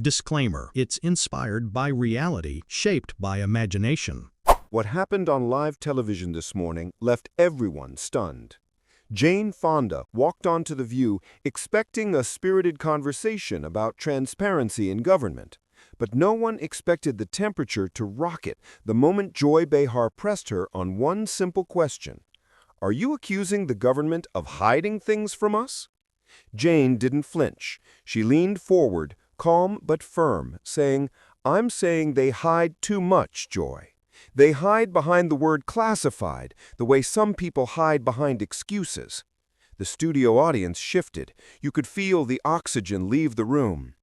Disclaimer: it's inspired by reality, shaped by imagination. What happened on live television this morning left everyone stunned. Jane Fonda walked onto The View expecting a spirited conversation about transparency in government. But no one expected the temperature to rocket the moment Joy Behar pressed her on one simple question. Are you accusing the government of hiding things from us? Jane didn't flinch. She leaned forward, calm but firm, saying, I'm saying they hide too much, Joy. They hide behind the word classified, the way some people hide behind excuses. The studio audience shifted. You could feel the oxygen leave the room.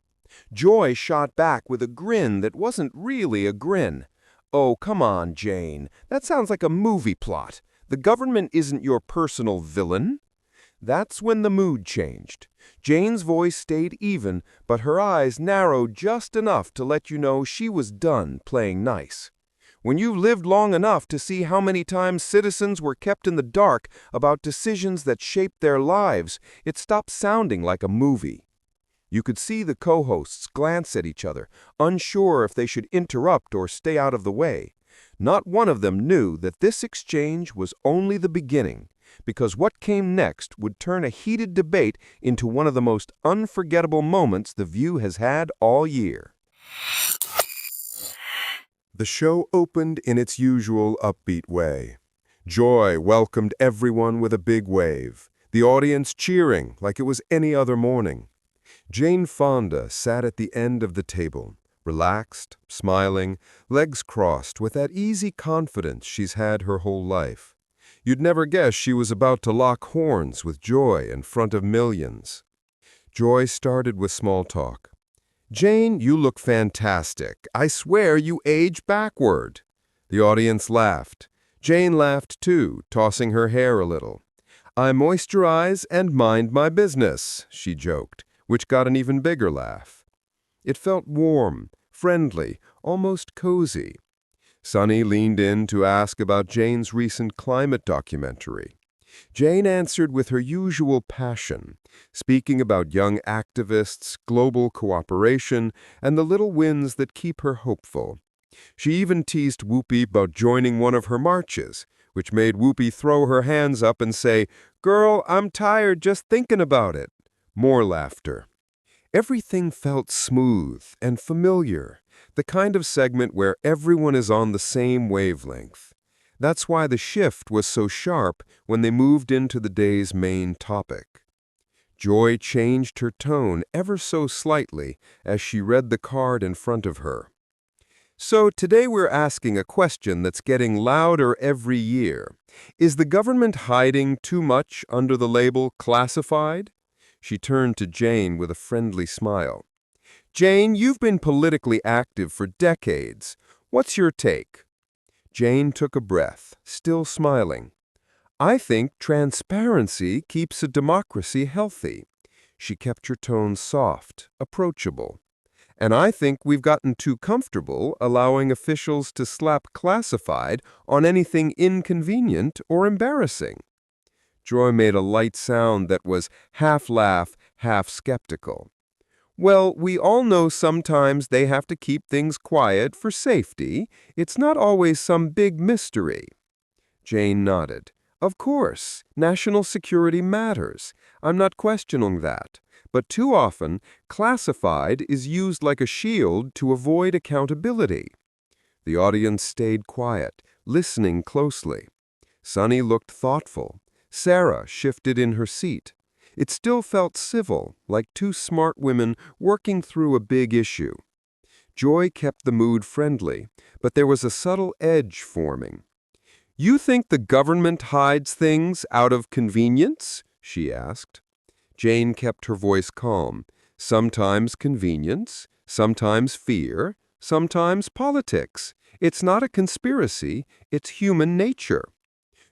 Joy shot back with a grin that wasn't really a grin. Oh, come on, Jane. That sounds like a movie plot. The government isn't your personal villain. That's when the mood changed. Jane's voice stayed even, but her eyes narrowed just enough to let you know she was done playing nice. When you've lived long enough to see how many times citizens were kept in the dark about decisions that shaped their lives, it stopped sounding like a movie. You could see the co-hosts glance at each other, unsure if they should interrupt or stay out of the way. Not one of them knew that this exchange was only the beginning, because what came next would turn a heated debate into one of the most unforgettable moments The View has had all year. The show opened in its usual upbeat way. Joy welcomed everyone with a big wave, the audience cheering like it was any other morning. Jane Fonda sat at the end of the table, relaxed, smiling, legs crossed with that easy confidence she's had her whole life. You'd never guess she was about to lock horns with Joy in front of millions. Joy started with small talk. Jane, you look fantastic. I swear you age backward. The audience laughed. Jane laughed too, tossing her hair a little. I moisturize and mind my business, she joked, which got an even bigger laugh. It felt warm, friendly, almost cozy. Sonny leaned in to ask about Jane's recent climate documentary. Jane answered with her usual passion, speaking about young activists, global cooperation, and the little wins that keep her hopeful. She even teased Whoopi about joining one of her marches, which made Whoopi throw her hands up and say, "Girl, I'm tired just thinking about it." More laughter. Everything felt smooth and familiar, the kind of segment where everyone is on the same wavelength. That's why the shift was so sharp when they moved into the day's main topic. Joy changed her tone ever so slightly as she read the card in front of her. So today we're asking a question that's getting louder every year. Is the government hiding too much under the label classified? She turned to Jane with a friendly smile. Jane, you've been politically active for decades. What's your take? Jane took a breath, still smiling. I think transparency keeps a democracy healthy. She kept her tone soft, approachable. And I think we've gotten too comfortable allowing officials to slap classified on anything inconvenient or embarrassing. Joy made a light sound that was half laugh, half skeptical. Well, we all know sometimes they have to keep things quiet for safety. It's not always some big mystery. Jane nodded. Of course, national security matters. I'm not questioning that. But too often, classified is used like a shield to avoid accountability. The audience stayed quiet, listening closely. Sonny looked thoughtful. Sarah shifted in her seat. It still felt civil, like two smart women working through a big issue. Joy kept the mood friendly, but there was a subtle edge forming. You think the government hides things out of convenience? She asked. Jane kept her voice calm. Sometimes convenience, sometimes fear, sometimes politics. It's not a conspiracy, it's human nature.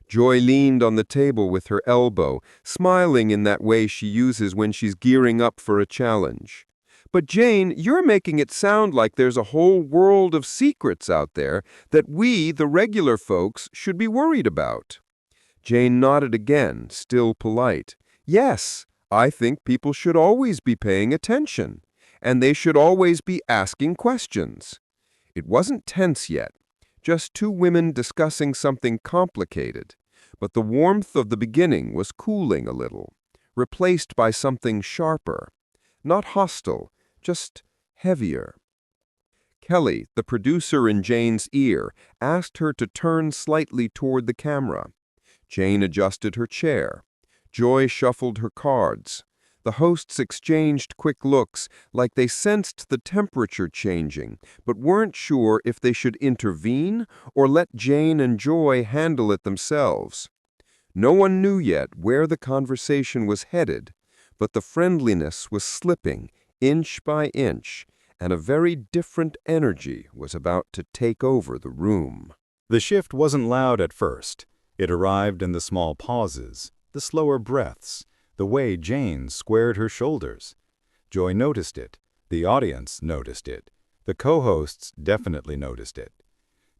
Joy leaned on the table with her elbow, smiling in that way she uses when she's gearing up for a challenge. But Jane, you're making it sound like there's a whole world of secrets out there that we, the regular folks, should be worried about. Jane nodded again, still polite. Yes, I think people should always be paying attention. and they should always be asking questions. It wasn't tense yet, just two women discussing something complicated, but the warmth of the beginning was cooling a little, replaced by something sharper. Not hostile, just heavier. Kelly, the producer in Jane's ear, asked her to turn slightly toward the camera. Jane adjusted her chair. Joy shuffled her cards. The hosts exchanged quick looks, like they sensed the temperature changing, but weren't sure if they should intervene or let Jane and Joy handle it themselves. No one knew yet where the conversation was headed, but the friendliness was slipping, inch by inch, and a very different energy was about to take over the room. The shift wasn't loud at first. It arrived in the small pauses, the slower breaths, the way Jane squared her shoulders. Joy noticed it. The audience noticed it. The co-hosts definitely noticed it.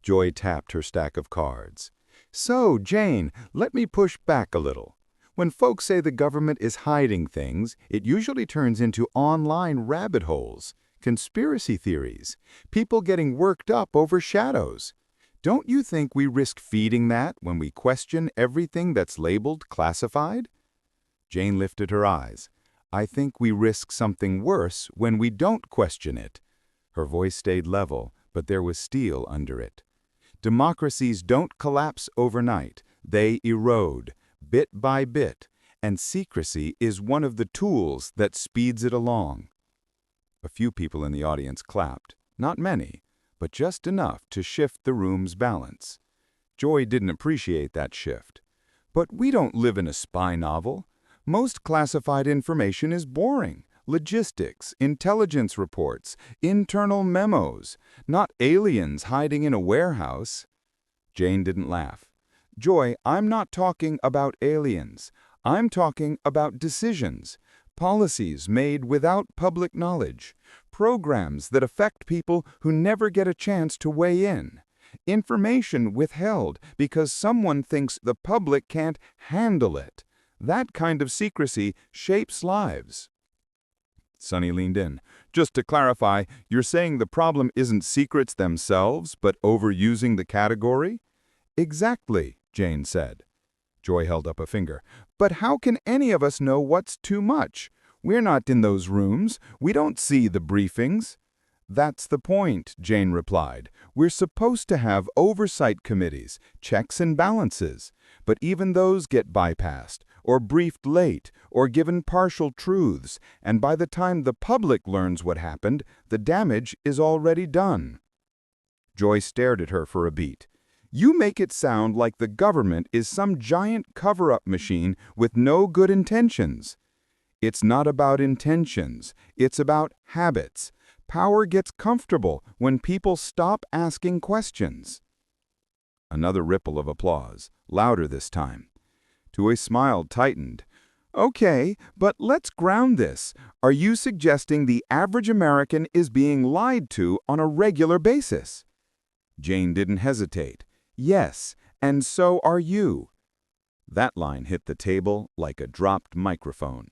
Joy tapped her stack of cards. "So, Jane, let me push back a little. When folks say the government is hiding things, it usually turns into online rabbit holes, conspiracy theories, people getting worked up over shadows. Don't you think we risk feeding that when we question everything that's labeled classified?" Jane lifted her eyes. "I think we risk something worse when we don't question it." Her voice stayed level, but there was steel under it. "Democracies don't collapse overnight. They erode, bit by bit, and secrecy is one of the tools that speeds it along." A few people in the audience clapped, not many, but just enough to shift the room's balance. Joy didn't appreciate that shift. "But we don't live in a spy novel. Most classified information is boring. Logistics, intelligence reports, internal memos, not aliens hiding in a warehouse." Jane didn't laugh. "Joy, I'm not talking about aliens. I'm talking about decisions, policies made without public knowledge, programs that affect people who never get a chance to weigh in, information withheld because someone thinks the public can't handle it. That kind of secrecy shapes lives." Sonny leaned in. "Just to clarify, you're saying the problem isn't secrets themselves, but overusing the category?" "Exactly," Jane said. Joy held up a finger. "But how can any of us know what's too much? We're not in those rooms. We don't see the briefings." "That's the point," Jane replied. "We're supposed to have oversight committees, checks and balances. But even those get bypassed, or briefed late, or given partial truths, and by the time the public learns what happened, the damage is already done." Joy stared at her for a beat. "You make it sound like the government is some giant cover-up machine with no good intentions." "It's not about intentions. It's about habits. Power gets comfortable when people stop asking questions." Another ripple of applause, louder this time. Joy's smile tightened. "Okay, but let's ground this. Are you suggesting the average American is being lied to on a regular basis?" Jane didn't hesitate. "Yes, and so are you." That line hit the table like a dropped microphone.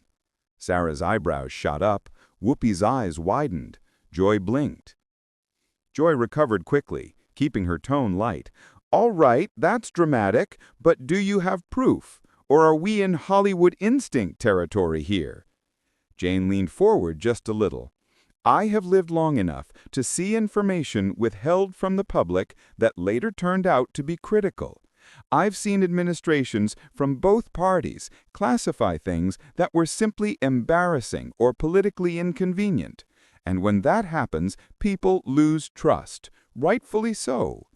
Sarah's eyebrows shot up. Whoopi's eyes widened. Joy blinked. Joy recovered quickly, keeping her tone light. "All right, that's dramatic, but do you have proof? Or are we in Hollywood instinct territory here?" Jane leaned forward just a little. "I have lived long enough to see information withheld from the public that later turned out to be critical. I've seen administrations from both parties classify things that were simply embarrassing or politically inconvenient. And when that happens, people lose trust, rightfully so."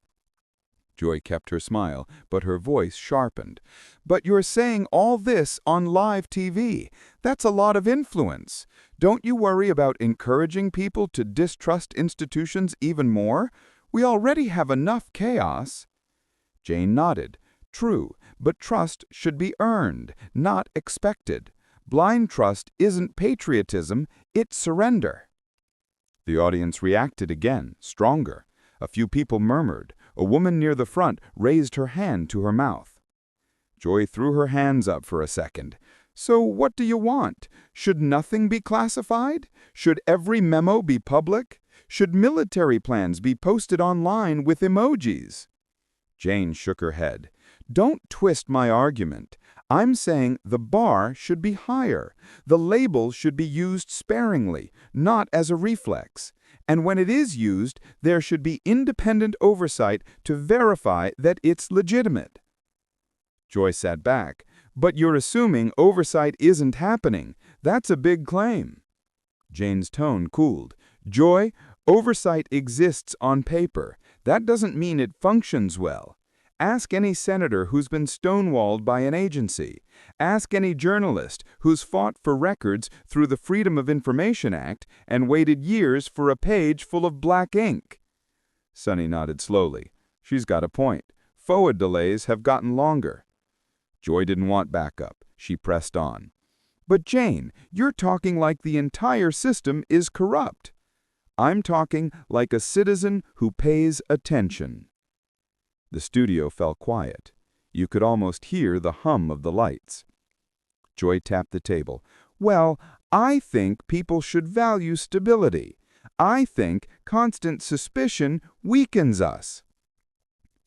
Joy kept her smile, but her voice sharpened. "But you're saying all this on live TV. That's a lot of influence. Don't you worry about encouraging people to distrust institutions even more? We already have enough chaos." Jane nodded. "True, but trust should be earned, not expected. Blind trust isn't patriotism, it's surrender." The audience reacted again, stronger. A few people murmured. A woman near the front raised her hand to her mouth. Joy threw her hands up for a second. So what do you want? Should nothing be classified? Should every memo be public? Should military plans be posted online with emojis? Jane shook her head. Don't twist my argument. I'm saying the bar should be higher. The label should be used sparingly, not as a reflex. And when it is used, there should be independent oversight to verify that it's legitimate. Joy sat back. But you're assuming oversight isn't happening. That's a big claim. Jane's tone cooled. Joy, oversight exists on paper. That doesn't mean it functions well. Ask any senator who's been stonewalled by an agency. Ask any journalist who's fought for records through the Freedom of Information Act and waited years for a page full of black ink. Sonny nodded slowly. She's got a point. FOA delays have gotten longer. Joy didn't want backup. She pressed on. But Jane, you're talking like the entire system is corrupt. I'm talking like a citizen who pays attention. The studio fell quiet. You could almost hear the hum of the lights. Joy tapped the table. Well, I think people should value stability. I think constant suspicion weakens us.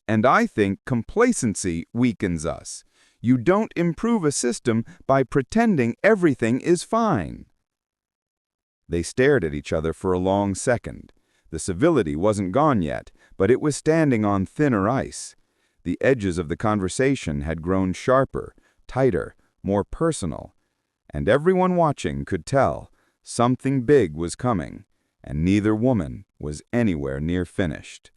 And I think complacency weakens us. You don't improve a system by pretending everything is fine. They stared at each other for a long second. The civility wasn't gone yet, but it was standing on thinner ice. The edges of the conversation had grown sharper, tighter, more personal. And everyone watching could tell something big was coming, and neither woman was anywhere near finished.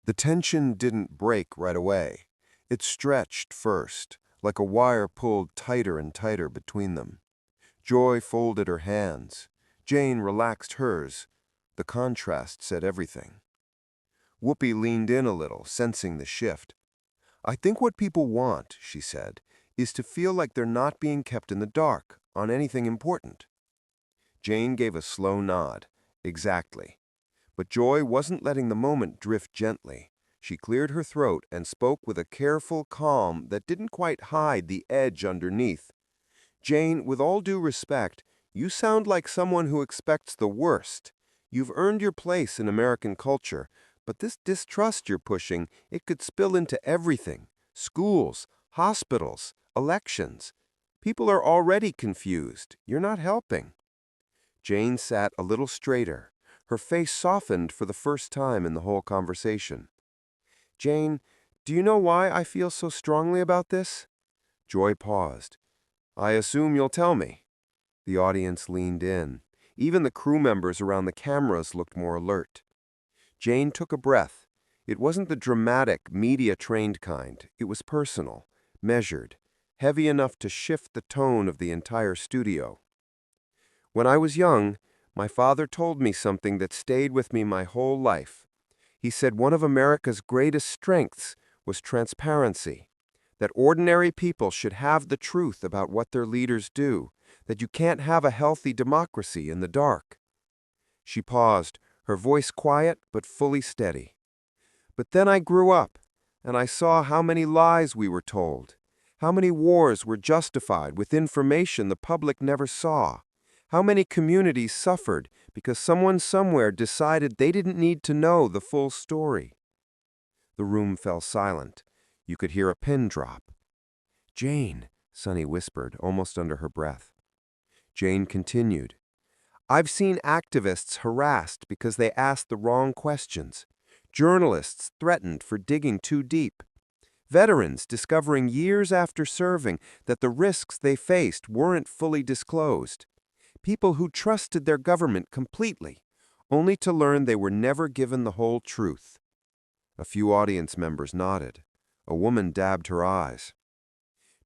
The tension didn't break right away. It stretched first, like a wire pulled tighter and tighter between them. Joy folded her hands. Jane relaxed hers. The contrast said everything. Whoopi leaned in a little, sensing the shift. I think what people want, she said, is to feel like they're not being kept in the dark on anything important. Jane gave a slow nod. Exactly. But Joy wasn't letting the moment drift gently. She cleared her throat and spoke with a careful calm that didn't quite hide the edge underneath. Jane, with all due respect, you sound like someone who expects the worst. You've earned your place in American culture, but this distrust you're pushing, it could spill into everything. Schools, hospitals, elections. People are already confused. You're not helping. Jane sat a little straighter. Her face softened for the first time in the whole conversation. Jane, do you know why I feel so strongly about this? Joy paused. I assume you'll tell me. The audience leaned in. Even the crew members around the cameras looked more alert. Jane took a breath. It wasn't the dramatic, media-trained kind. It was personal, measured, heavy enough to shift the tone of the entire studio. When I was young, my father told me something that stayed with me my whole life. He said one of America's greatest strengths was transparency, that ordinary people should have the truth about what their leaders do, that you can't have a healthy democracy in the dark. She paused, her voice quiet but fully steady. But then I grew up, and I saw how many lies we were told, how many wars were justified with information the public never saw, how many communities suffered because someone somewhere decided they didn't need to know the full story. The room fell silent. You could hear a pin drop. Jane, Sonny whispered, almost under her breath. Jane continued. I've seen activists harassed because they asked the wrong questions. Journalists threatened for digging too deep. Veterans discovering years after serving that the risks they faced weren't fully disclosed. People who trusted their government completely, only to learn they were never given the whole truth. A few audience members nodded. A woman dabbed her eyes.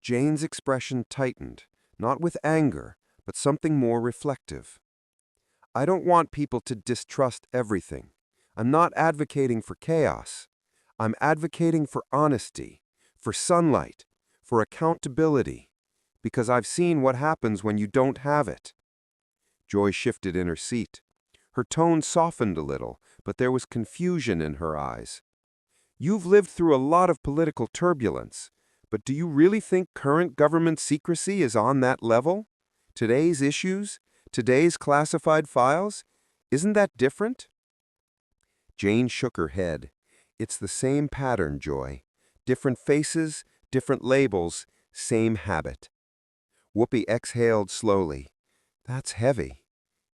Jane's expression tightened, not with anger, but something more reflective. I don't want people to distrust everything. I'm not advocating for chaos. I'm advocating for honesty, for sunlight, for accountability, because I've seen what happens when you don't have it. Joy shifted in her seat. Her tone softened a little, but there was confusion in her eyes. You've lived through a lot of political turbulence, But do you really think current government secrecy is on that level? Today's issues? Today's classified files? Isn't that different?" Jane shook her head. "It's the same pattern, Joy. Different faces, different labels, same habit." Whoopi exhaled slowly. "That's heavy."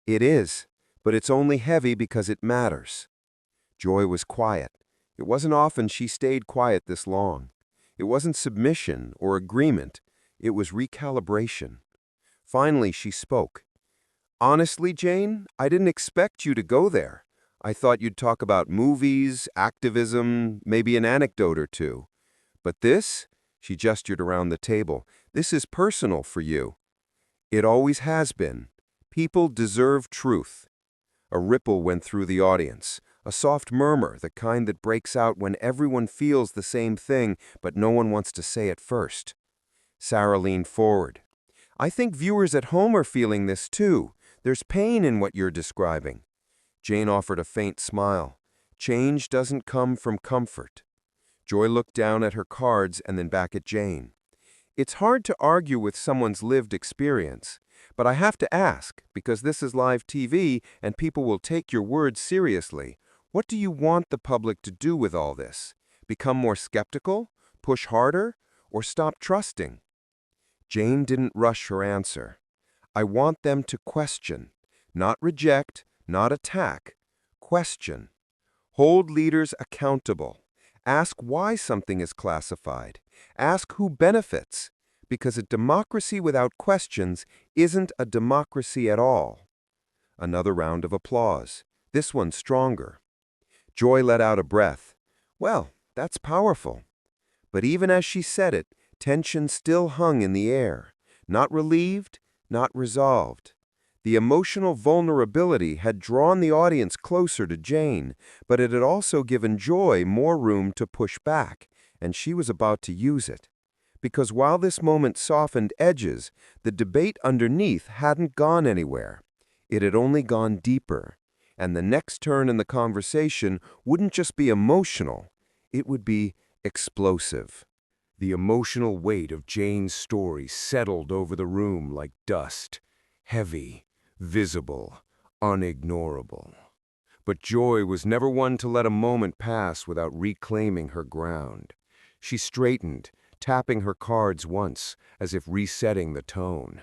"It is, but it's only heavy because it matters." Joy was quiet. It wasn't often she stayed quiet this long. It wasn't submission or agreement. It was recalibration. Finally, she spoke. "Honestly, Jane, I didn't expect you to go there. I thought you'd talk about movies, activism, maybe an anecdote or two. But this," she gestured around the table, "this is personal for you. It always has been. People deserve truth." A ripple went through the audience, a soft murmur, the kind that breaks out when everyone feels the same thing, but no one wants to say it first. Sarah leaned forward. "I think viewers at home are feeling this too. There's pain in what you're describing." Jane offered a faint smile. "Change doesn't come from comfort." Joy looked down at her cards and then back at Jane. "It's hard to argue with someone's lived experience, but I have to ask, because this is live TV and people will take your words seriously, what do you want the public to do with all this? Become more skeptical? Push harder? Or stop trusting?" Jane didn't rush her answer. "I want them to question. Not reject, not attack. Question. Hold leaders accountable. Ask why something is classified. Ask who benefits. Because a democracy without questions isn't a democracy at all." Another round of applause. This one stronger. Joy let out a breath. "Well, that's powerful." But even as she said it, tension still hung in the air. Not relieved, not resolved. The emotional vulnerability had drawn the audience closer to Jane, but it had also given Joy more room to push back, and she was about to use it. Because while this moment softened edges, the debate underneath hadn't gone anywhere. It had only gone deeper, and the next turn in the conversation wouldn't just be emotional, it would be explosive. The emotional weight of Jane's story settled over the room like dust, heavy, visible, unignorable. But Joy was never one to let a moment pass without reclaiming her ground. She straightened, tapping her cards once, as if resetting the tone.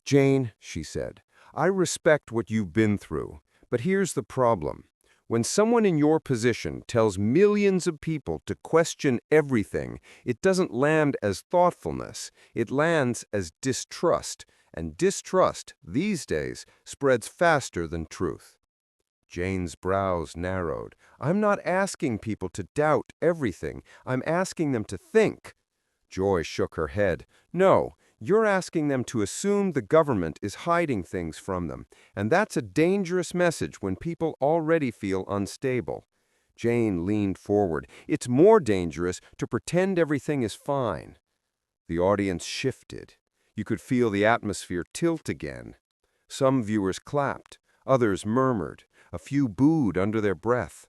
"Jane," she said, "I respect what you've been through, but here's the problem. When someone in your position tells millions of people to question everything, it doesn't land as thoughtfulness, it lands as distrust, and distrust, these days, spreads faster than truth." Jane's brows narrowed. "I'm not asking people to doubt everything. I'm asking them to think." Joy shook her head. "No, you're asking them to assume the government is hiding things from them, and that's a dangerous message when people already feel unstable." Jane leaned forward. "It's more dangerous to pretend everything is fine." The audience shifted. You could feel the atmosphere tilt again. Some viewers clapped, others murmured, a few booed under their breath.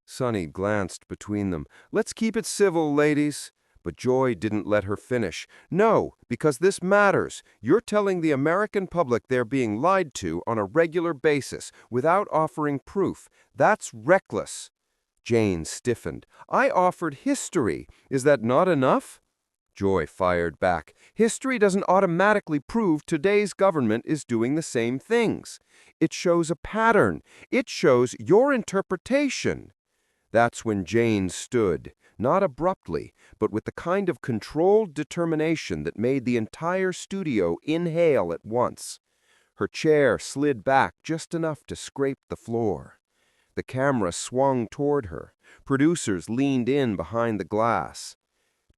Sonny glanced between them. "Let's keep it civil, ladies." But Joy didn't let her finish. "No, because this matters. You're telling the American public they're being lied to on a regular basis without offering proof. That's reckless." Jane stiffened. "I offered history. Is that not enough?" Joy fired back. "History doesn't automatically prove today's government is doing the same things. It shows a pattern. It shows your interpretation." That's when Jane stood, not abruptly, but with the kind of controlled determination that made the entire studio inhale at once. Her chair slid back just enough to scrape the floor. The camera swung toward her. Producers leaned in behind the glass.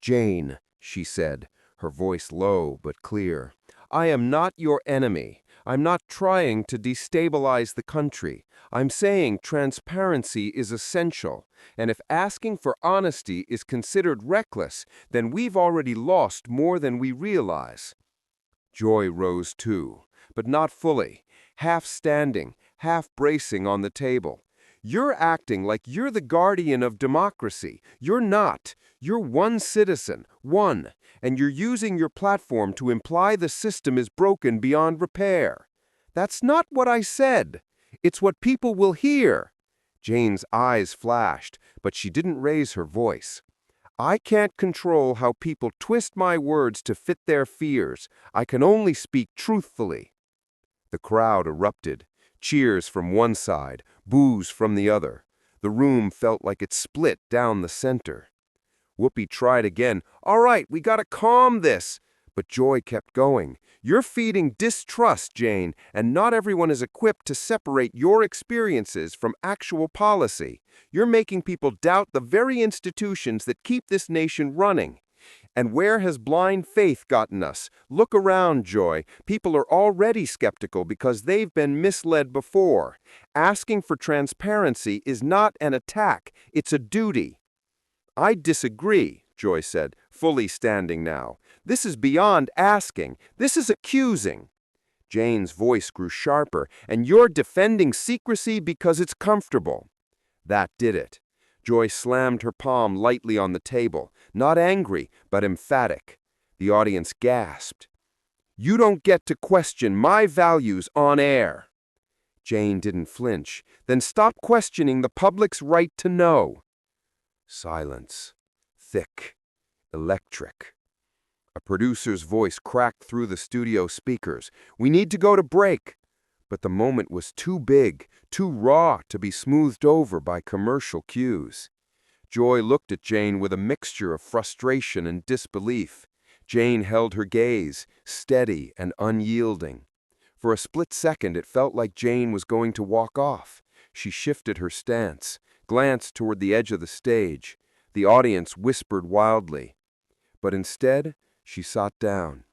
"Jane," she said, her voice low but clear, "I am not your enemy. I'm not trying to destabilize the country. I'm saying transparency is essential, and if asking for honesty is considered reckless, then we've already lost more than we realize." Joy rose too, but not fully, half standing, half bracing on the table. You're acting like you're the guardian of democracy. You're not. You're one citizen, one, and you're using your platform to imply the system is broken beyond repair. That's not what I said. It's what people will hear." Jane's eyes flashed, but she didn't raise her voice. "I can't control how people twist my words to fit their fears. I can only speak truthfully." The crowd erupted. Cheers from one side, boos from the other. The room felt like it split down the center. Whoopi tried again. "All right, we gotta calm this." But Joy kept going. "You're feeding distrust, Jane, and not everyone is equipped to separate your experiences from actual policy. You're making people doubt the very institutions that keep this nation running. And where has blind faith gotten us? Look around, Joy. People are already skeptical because they've been misled before. Asking for transparency is not an attack, it's a duty." "I disagree," Joy said, fully standing now. "This is beyond asking. This is accusing." Jane's voice grew sharper. "And you're defending secrecy because it's comfortable." That did it. Joy slammed her palm lightly on the table, not angry, but emphatic. The audience gasped. "You don't get to question my values on air." Jane didn't flinch. "Then stop questioning the public's right to know." Silence. Thick. Electric. A producer's voice cracked through the studio speakers. "We need to go to break." But the moment was too big, too raw to be smoothed over by commercial cues. Joy looked at Jane with a mixture of frustration and disbelief. Jane held her gaze, steady and unyielding. For a split second, it felt like Jane was going to walk off. She shifted her stance, glanced toward the edge of the stage. The audience whispered wildly. But instead, she sat down,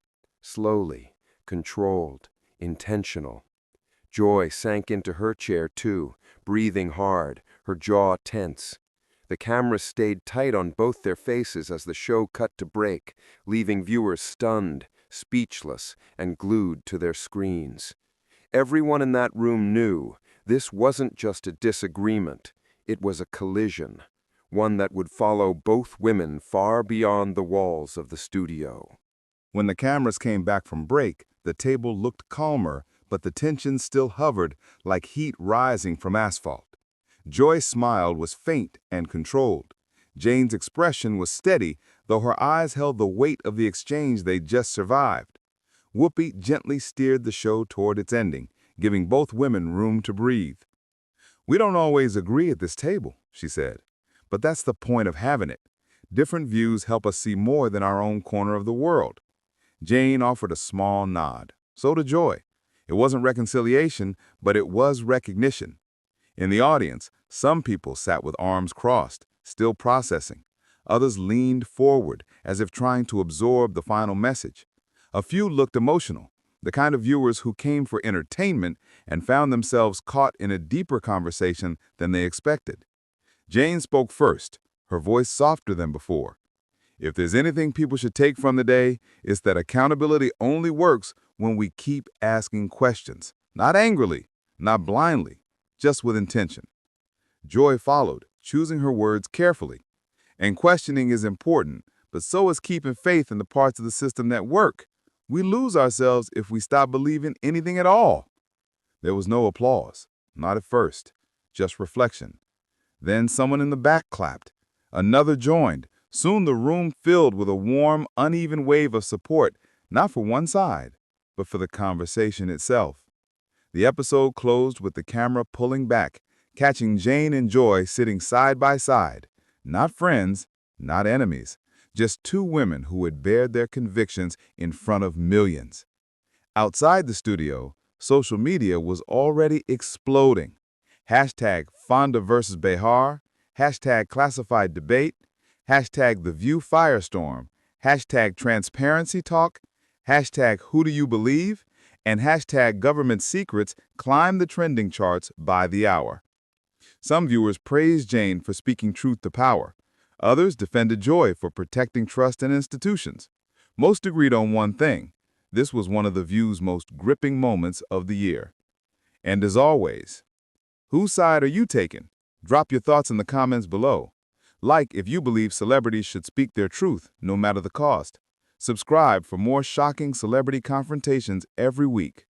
slowly, controlled, intentional. Joy sank into her chair too, breathing hard, her jaw tense. The cameras stayed tight on both their faces as the show cut to break, leaving viewers stunned, speechless, and glued to their screens. Everyone in that room knew this wasn't just a disagreement, it was a collision, one that would follow both women far beyond the walls of the studio. When the cameras came back from break, the table looked calmer, but the tension still hovered like heat rising from asphalt. Joy's smile was faint and controlled. Jane's expression was steady, though her eyes held the weight of the exchange they'd just survived. Whoopi gently steered the show toward its ending, giving both women room to breathe. "We don't always agree at this table," she said, "but that's the point of having it. Different views help us see more than our own corner of the world." Jane offered a small nod. So did Joy. It wasn't reconciliation, but it was recognition. In the audience, some people sat with arms crossed, still processing. Others leaned forward, as if trying to absorb the final message. A few looked emotional, the kind of viewers who came for entertainment and found themselves caught in a deeper conversation than they expected. Jane spoke first, her voice softer than before. "If there's anything people should take from the day, it's that accountability only works when we keep asking questions, not angrily, not blindly, just with intention." Joy followed, choosing her words carefully. "And questioning is important, but so is keeping faith in the parts of the system that work. We lose ourselves if we stop believing anything at all." There was no applause, not at first, just reflection. Then someone in the back clapped. Another joined. Soon the room filled with a warm, uneven wave of support, not for one side, but for the conversation itself. The episode closed with the camera pulling back, catching Jane and Joy sitting side by side. Not friends, not enemies, just two women who had bared their convictions in front of millions. Outside the studio, social media was already exploding. Hashtag Fonda versus Behar, hashtag classified debate, hashtag The View Firestorm, hashtag Transparency Talk, hashtag Who Do You Believe, and hashtag Government Secrets climbed the trending charts by the hour. Some viewers praised Jane for speaking truth to power. Others defended Joy for protecting trust in institutions. Most agreed on one thing. This was one of The View's most gripping moments of the year. And as always, whose side are you taking? Drop your thoughts in the comments below. Like if you believe celebrities should speak their truth, no matter the cost. Subscribe for more shocking celebrity confrontations every week.